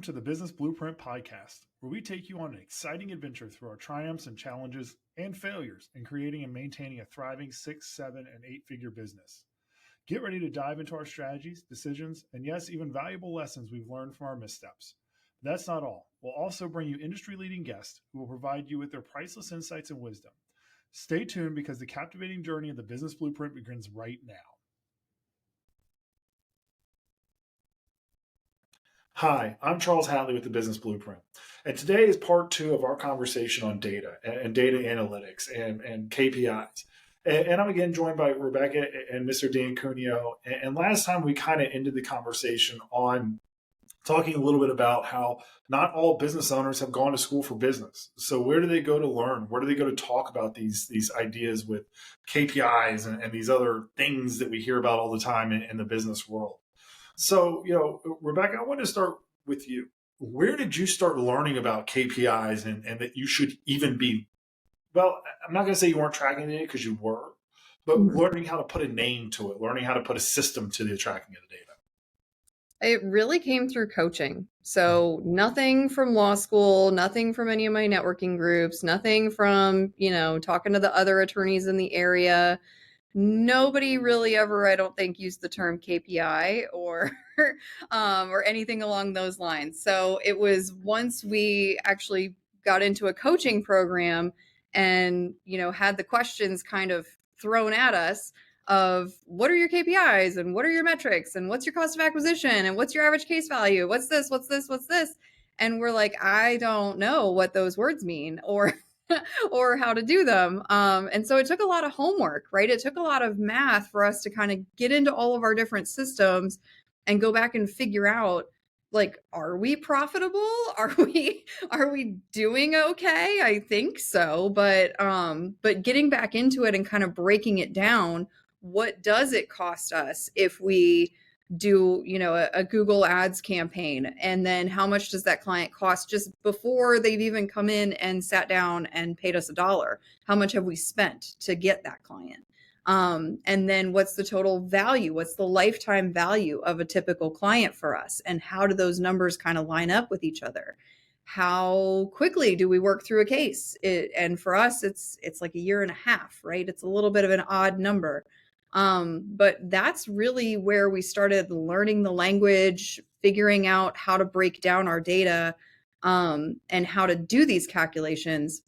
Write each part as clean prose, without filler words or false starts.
to the Business Blueprint Podcast, where we take you on an exciting adventure through our triumphs and challenges and failures in creating and maintaining a thriving 6, 7, and 8-figure business. Get ready to dive into our strategies, decisions, and yes, even valuable lessons we've learned from our missteps. But that's not all. We'll also bring you industry-leading guests who will provide you with their priceless insights and wisdom. Stay tuned because the captivating journey of the Business Blueprint begins right now. Hi, I'm Charles Hatley with the Business Blueprint, and today is part 2 of our conversation on data and data analytics and KPIs. And I'm again joined by Rebecca and Mr. Dan Cuneo. And last time we kind of ended the conversation on talking a little bit about how not all business owners have gone to school for business. So where do they go to learn? Where do they go to talk about these ideas with KPIs and these other things that we hear about all the time in the business world? So, Rebecca, I want to start with you. Where did you start learning about KPIs and that you should even be, well, I'm not going to say you weren't tracking the data because you were, but learning how to put a name to it, learning how to put a system to the tracking of the data? It really came through coaching. So nothing from law school, nothing from any of my networking groups, nothing from, talking to the other attorneys in the area. Nobody really ever, I don't think, used the term KPI or or anything along those lines. So it was once we actually got into a coaching program and, had the questions kind of thrown at us of what are your KPIs and what are your metrics and what's your cost of acquisition and what's your average case value? What's this? What's this? What's this? And we're like, I don't know what those words mean or how to do them. And so it took a lot of homework, right? It took a lot of math for us to kind of get into all of our different systems and go back and figure out, like, are we profitable? Are we doing okay? I think so. But getting back into it and kind of breaking it down, what does it cost us if we do, a Google Ads campaign? And then how much does that client cost just before they've even come in and sat down and paid us $1? How much have we spent to get that client? And then what's the total value? What's the lifetime value of a typical client for us? And how do those numbers kind of line up with each other? How quickly do we work through a case? And for us, it's like 1.5 years, right? It's a little bit of an odd number. But that's really where we started learning the language, figuring out how to break down our data, and how to do these calculations,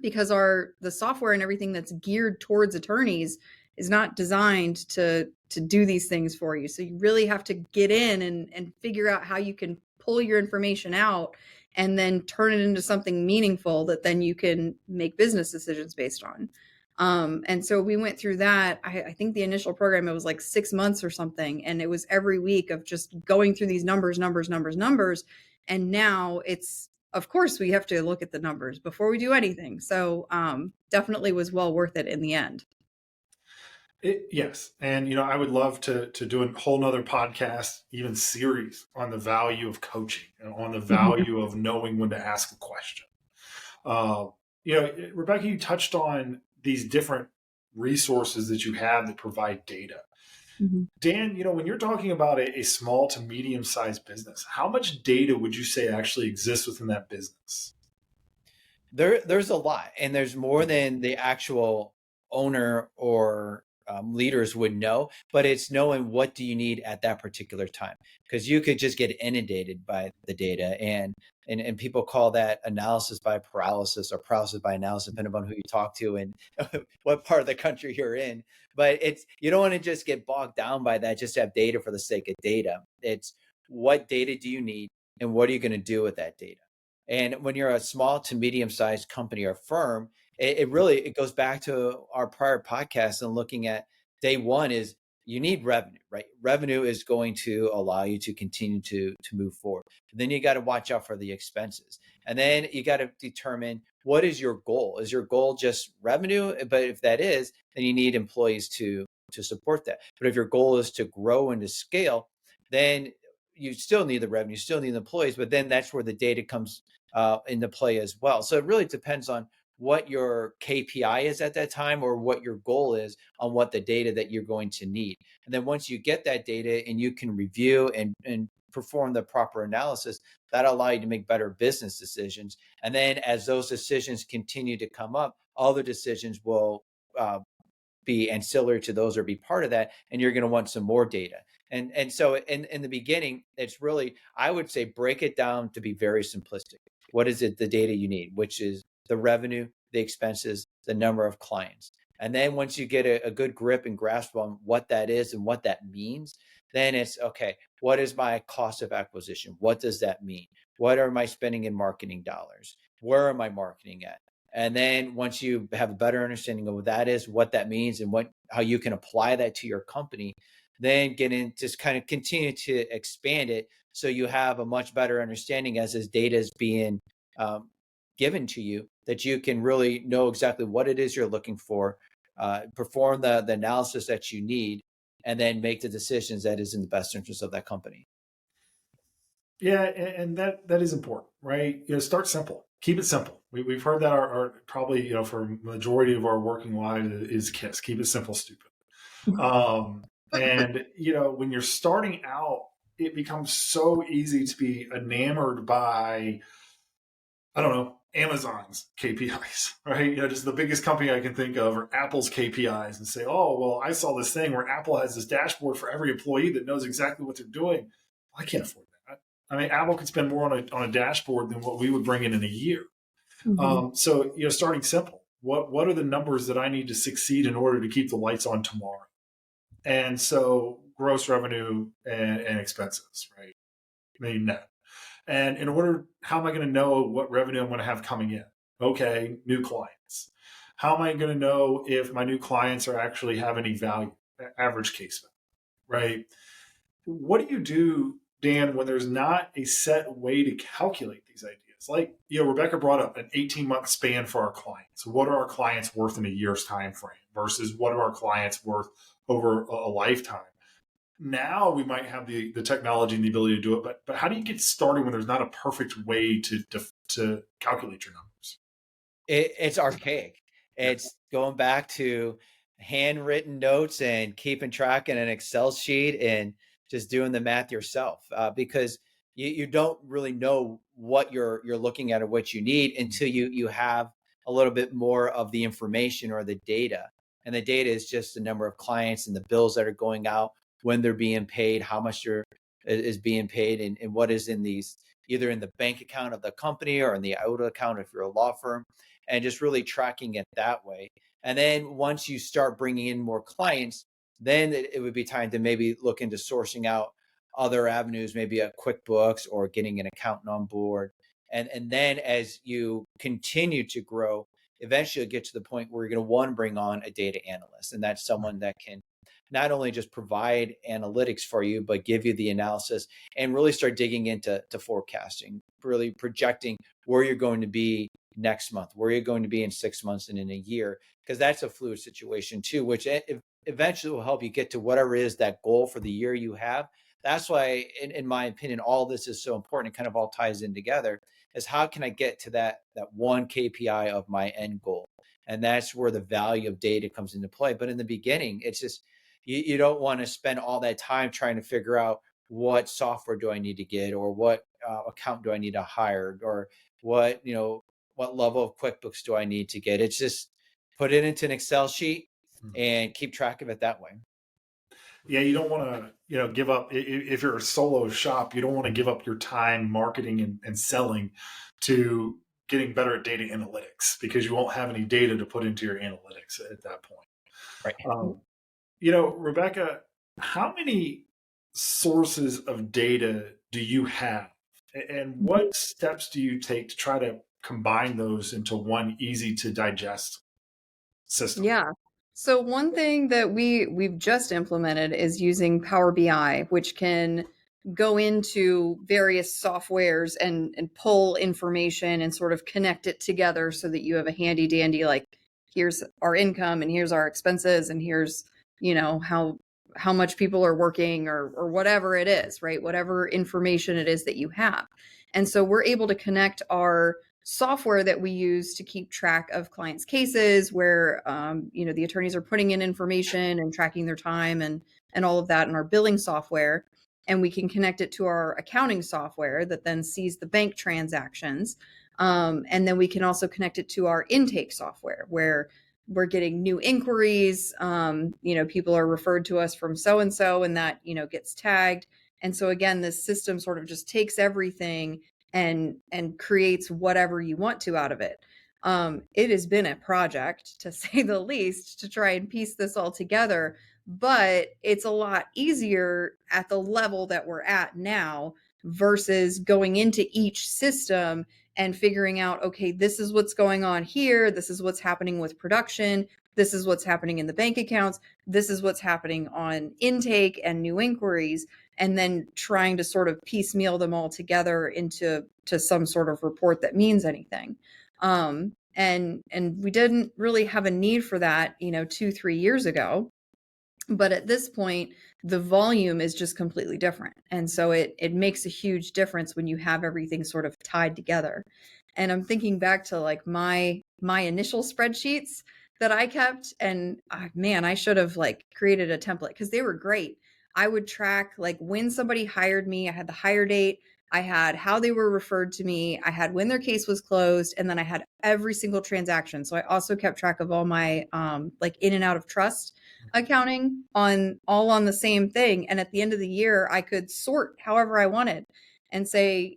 because the software and everything that's geared towards attorneys is not designed to do these things for you. So you really have to get in and figure out how you can pull your information out and then turn it into something meaningful that then you can make business decisions based on. And so we went through that. I think the initial program, it was like 6 months or something. And it was every week of just going through these numbers. And now it's, of course, we have to look at the numbers before we do anything. So definitely was well worth it in the end. Yes. And, I would love to do a whole nother podcast, even series on the value of coaching and on the value of knowing when to ask a question. Rebecca, you touched on these different resources that you have that provide data. Dan, when you're talking about a small to medium-sized business, how much data would you say actually exists within that business? There's a lot, and there's more than the actual owner or leaders would know, but it's knowing what do you need at that particular time, because you could just get inundated by the data, and people call that analysis by paralysis or paralysis by analysis, depending on who you talk to and what part of the country you're in. But you don't want to just get bogged down by that, just to have data for the sake of data. It's what data do you need and what are you going to do with that data? And when you're a small to medium-sized company or firm, it goes back to our prior podcast and looking at day one is you need revenue, right? Revenue is going to allow you to continue to move forward. And then you got to watch out for the expenses. And then you got to determine, what is your goal? Is your goal just revenue? But if that is, then you need employees to support that. But if your goal is to grow and to scale, then you still need the revenue, you still need the employees, but then that's where the data comes into play as well. So it really depends on what your KPI is at that time, or what your goal is on what the data that you're going to need. And then once you get that data and you can review and perform the proper analysis, that'll allow you to make better business decisions. And then as those decisions continue to come up, other decisions will be ancillary to those or be part of that, and you're going to want some more data. And so in the beginning, it's really, I would say, break it down to be very simplistic. What is it, the data you need, which is the revenue, the expenses, the number of clients. And then once you get a good grip and grasp on what that is and what that means, then it's okay, what is my cost of acquisition? What does that mean? What are my spending in marketing dollars? Where am I marketing at? And then once you have a better understanding of what that is, what that means, and how you can apply that to your company, then get in, just kind of continue to expand it so you have a much better understanding as this data is being given to you, that you can really know exactly what it is you're looking for, perform the analysis that you need, and then make the decisions that is in the best interest of that company. Yeah, and that is important, right? Start simple, keep it simple. We've heard that our probably for majority of our working lives is KISS, keep it simple, stupid. And when you're starting out, it becomes so easy to be enamored by, I don't know, Amazon's KPIs, right? Just the biggest company I can think of, or Apple's KPIs, and say, oh, well, I saw this thing where Apple has this dashboard for every employee that knows exactly what they're doing. Well, I can't afford that. I mean, Apple could spend more on a dashboard than what we would bring in a year. Mm-hmm. So, starting simple. What are the numbers that I need to succeed in order to keep the lights on tomorrow? And so, gross revenue and expenses, right? Maybe net. And how am I going to know what revenue I'm going to have coming in? Okay, new clients. How am I going to know if my new clients are actually have any value? Average case value, right? What do you do, Dan, when there's not a set way to calculate these ideas? Like, Rebecca brought up an 18-month span for our clients. What are our clients worth in a year's time frame versus what are our clients worth over a lifetime? Now we might have the technology and the ability to do it, but how do you get started when there's not a perfect way to calculate your numbers? It's archaic. It's going back to handwritten notes and keeping track in an Excel sheet and just doing the math yourself, because you don't really know what you're looking at or what you need until you have a little bit more of the information or the data. And the data is just the number of clients and the bills that are going out, when they're being paid, how much is being paid, and what is in these, either in the bank account of the company or in the auto account if you're a law firm, and just really tracking it that way. And then once you start bringing in more clients, then it would be time to maybe look into sourcing out other avenues, maybe a QuickBooks or getting an accountant on board. And then as you continue to grow, eventually you'll get to the point where you're going to want to bring on a data analyst. And that's someone that can not only just provide analytics for you, but give you the analysis and really start digging into forecasting, really projecting where you're going to be next month, where you're going to be in 6 months and in a year, because that's a fluid situation too, which eventually will help you get to whatever is that goal for the year you have. That's why, in my opinion, all this is so important. It kind of all ties in together, is how can I get to that one KPI of my end goal? And that's where the value of data comes into play. But in the beginning, it's just, you don't want to spend all that time trying to figure out what software do I need to get, or what account do I need to hire, or what level of QuickBooks do I need to get. It's just put it into an Excel sheet and keep track of it that way. Yeah, you don't want to, give up. If you're a solo shop, you don't want to give up your time marketing and selling to getting better at data analytics, because you won't have any data to put into your analytics at that point. Right. Rebecca, how many sources of data do you have? And what steps do you take to try to combine those into one easy to digest system? Yeah. So one thing that we've just implemented is using Power BI, which can go into various softwares and pull information and sort of connect it together so that you have a handy dandy, like, here's our income and here's our expenses and here's, how much people are working or whatever it is, right? Whatever information it is that you have. And so we're able to connect our software that we use to keep track of clients' cases, where the attorneys are putting in information and tracking their time and all of that in our billing software. and we can connect it to our accounting software that then sees the bank transactions. And then we can also connect it to our intake software where we're getting new inquiries. People are referred to us from so-and-so, and that, gets tagged. And so again, this system sort of just takes everything and creates whatever you want to out of it. It has been a project, to say the least, to try and piece this all together, but it's a lot easier at the level that we're at now versus going into each system and figuring out, okay, this is what's going on here. This is what's happening with production. This is what's happening in the bank accounts. This is what's happening on intake and new inquiries. And then trying to sort of piecemeal them all together into some sort of report that means anything. And we didn't really have a need for that, 2-3 years ago. But at this point, the volume is just completely different. And so it makes a huge difference when you have everything sort of tied together. And I'm thinking back to like my initial spreadsheets that I kept, and man, I should have like created a template because they were great. I would track like when somebody hired me, I had the hire date, I had how they were referred to me, I had when their case was closed, and then I had every single transaction. So I also kept track of all my like in and out of trust accounting on the same thing. And at the end of the year, I could sort however I wanted and say,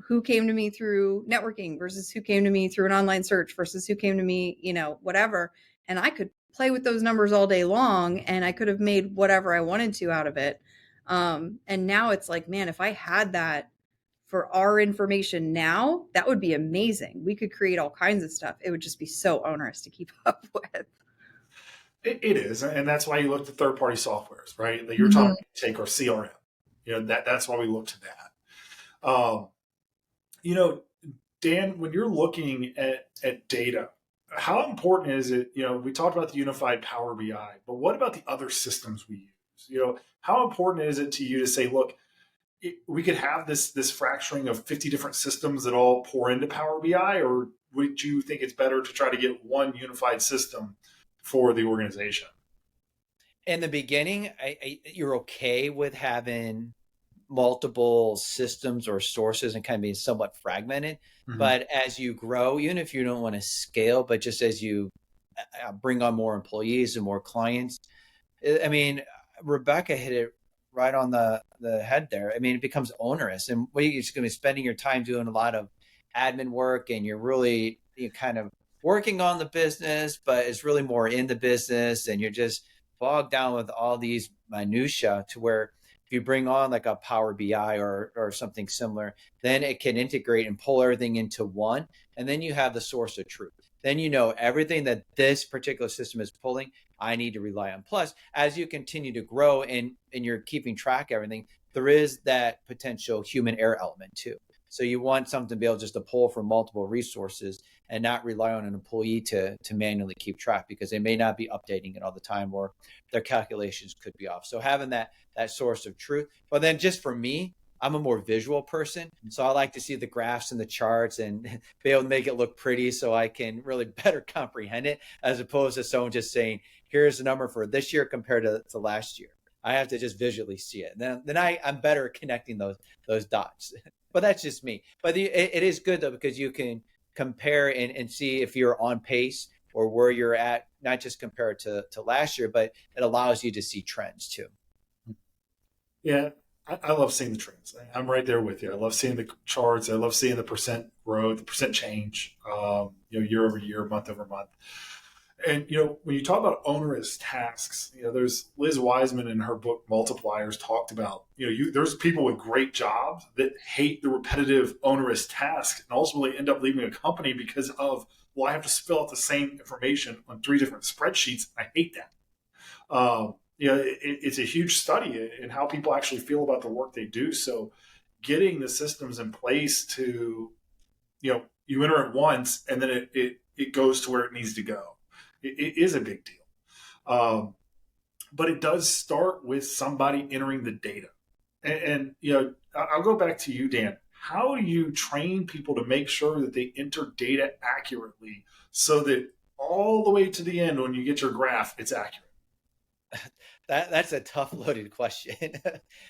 who came to me through networking versus who came to me through an online search versus who came to me, whatever. And I could play with those numbers all day long, and I could have made whatever I wanted to out of it. And now it's like, man, if I had that for our information now, that would be amazing. We could create all kinds of stuff. It would just be so onerous to keep up with. It is, and that's why you look to third-party softwares, right? Like you're talking take our CRM. That's why we look to that. Dan, when you're looking at data, how important is it? We talked about the unified Power BI, but what about the other systems we use? How important is it to you to say, look, we could have this fracturing of 50 different systems that all pour into Power BI, or would you think it's better to try to get one unified system for the organization? In the beginning, you're okay with having multiple systems or sources and kind of being somewhat fragmented. Mm-hmm. But as you grow, even if you don't want to scale, but just as you bring on more employees and more clients, I mean, Rebecca hit it right on the head there. I mean, it becomes onerous, and you're just going to be spending your time doing a lot of admin work, and you're really kind of working on the business, but it's really more in the business, and you're just bogged down with all these minutia to where if you bring on like a Power BI or something similar, then it can integrate and pull everything into one. And then you have the source of truth. Then everything that this particular system is pulling, I need to rely on. Plus, as you continue to grow and you're keeping track of everything, there is that potential human error element too. So you want something to be able just to pull from multiple resources and not rely on an employee to manually keep track, because they may not be updating it all the time, or their calculations could be off. So having that source of truth. But then just for me, I'm a more visual person. So I like to see the graphs and the charts and be able to make it look pretty so I can really better comprehend it, as opposed to someone just saying, here's the number for this year compared to last year. I have to just visually see it. Then I'm better at connecting those dots. But that's just me. But it is good though, because you can compare and see if you're on pace or where you're at, not just compared to last year, but it allows you to see trends too. Yeah, I love seeing the trends. I'm right there with you. I love seeing the charts. I love seeing the percent growth, the percent change, year over year, month over month. And, when you talk about onerous tasks, there's Liz Wiseman in her book Multipliers talked about, there's people with great jobs that hate the repetitive onerous tasks and ultimately end up leaving a company because of, well, I have to spill out the same information on 3 different spreadsheets. I hate that. It's a huge study in how people actually feel about the work they do. So getting the systems in place to, you enter it once and then it goes to where it needs to go. It is a big deal. But it does start with somebody entering the data. And I'll go back to you, Dan. How do you train people to make sure that they enter data accurately so that all the way to the end, when you get your graph, it's accurate? That's a tough loaded question.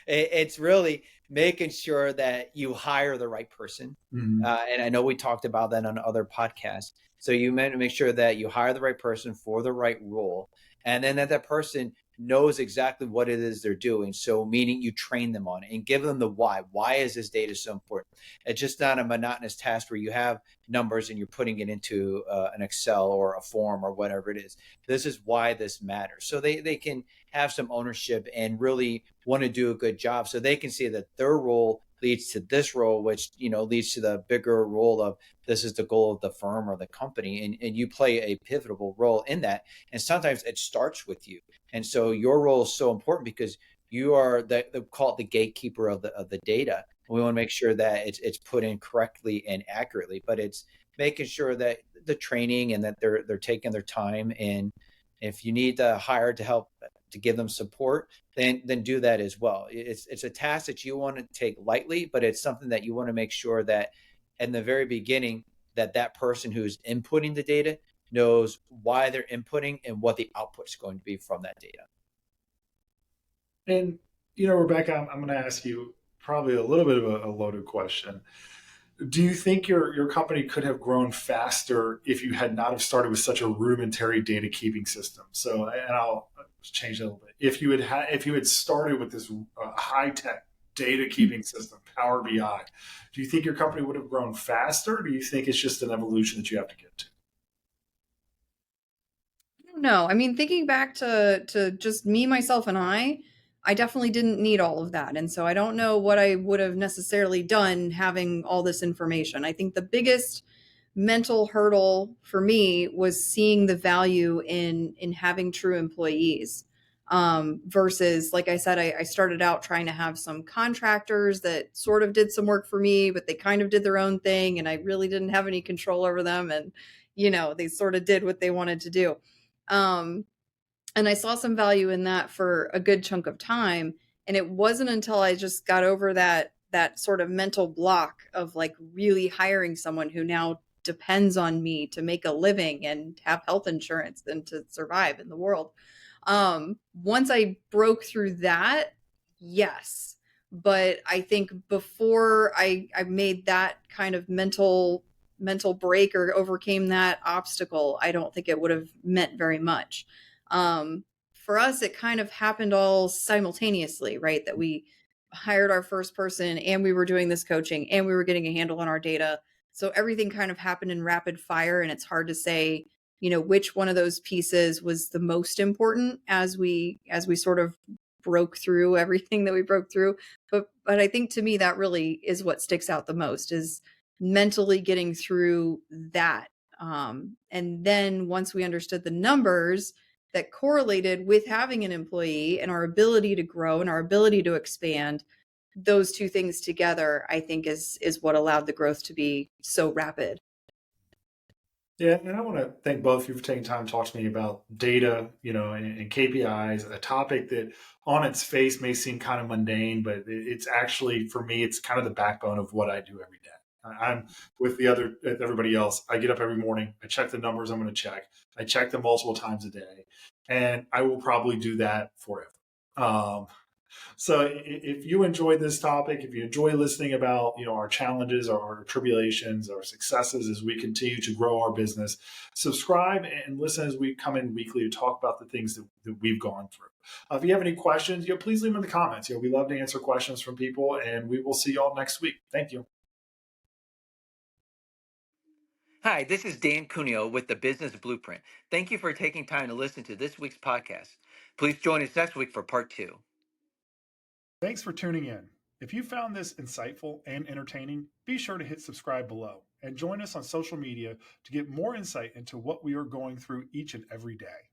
It's really making sure that you hire the right person. Mhm. And I know we talked about that on other podcasts. So you meant to make sure that you hire the right person for the right role, and then that person knows exactly what it is they're doing. So meaning you train them on it and give them the why. Why is this data so important? It's just not a monotonous task where you have numbers and you're putting it into an Excel or a form or whatever it is. This is why this matters. So they can have some ownership and really want to do a good job, so they can see that their role leads to this role, which leads to the bigger role of this is the goal of the firm or the company, and you play a pivotal role in that. And sometimes it starts with you, and so your role is so important because you are the call it the gatekeeper of the data. We want to make sure that it's put in correctly and accurately, but it's making sure that the training and that they're taking their time. And if you need to hire to help to give them support, then do that as well. It's a task that you want to take lightly, but it's something that you want to make sure that in the very beginning that person who's inputting the data knows why they're inputting and what the output's going to be from that data. And, Rebecca, I'm going to ask you probably a little bit of a loaded question. Do you think your company could have grown faster if you had not have started with such a rudimentary data keeping system? So, and I'll change that a little bit. If you had started with this high tech data keeping system, Power BI, do you think your company would have grown faster? Or do you think it's just an evolution that you have to get to? No, I mean, thinking back to just me, myself, and I definitely didn't need all of that. And so I don't know what I would have necessarily done having all this information. I think the biggest mental hurdle for me was seeing the value in having true employees. Versus, like I said, I started out trying to have some contractors that sort of did some work for me, but they kind of did their own thing, and I really didn't have any control over them. And, they sort of did what they wanted to do. Um, and I saw some value in that for a good chunk of time. And it wasn't until I just got over that sort of mental block of like really hiring someone who now depends on me to make a living and have health insurance and to survive in the world. Once I broke through that, yes. But I think before I made that kind of mental break or overcame that obstacle, I don't think it would have meant very much. Um, for us, it kind of happened all simultaneously, right? That we hired our first person and we were doing this coaching and we were getting a handle on our data. So everything kind of happened in rapid fire, and it's hard to say, which one of those pieces was the most important as we sort of broke through everything that we broke through. But I think to me that really is what sticks out the most, is mentally getting through that. And then once we understood the numbers that correlated with having an employee and our ability to grow and our ability to expand, those two things together, I think is what allowed the growth to be so rapid. Yeah, and I want to thank both of you for taking time to talk to me about data, and KPIs, a topic that on its face may seem kind of mundane, but it's actually, for me, it's kind of the backbone of what I do every day. I'm with everybody else. I get up every morning. I check the numbers I'm going to check. I check them multiple times a day, and I will probably do that forever. Um, so if you enjoyed this topic, if you enjoy listening about our challenges, our tribulations, our successes as we continue to grow our business, subscribe and listen as we come in weekly to talk about the things that we've gone through. If you have any questions, please leave them in the comments. We love to answer questions from people, and we will see you all next week. Thank you. Hi, this is Dan Cuneo with the Business Blueprint. Thank you for taking time to listen to this week's podcast. Please join us next week for part 2. Thanks for tuning in. If you found this insightful and entertaining, be sure to hit subscribe below and join us on social media to get more insight into what we are going through each and every day.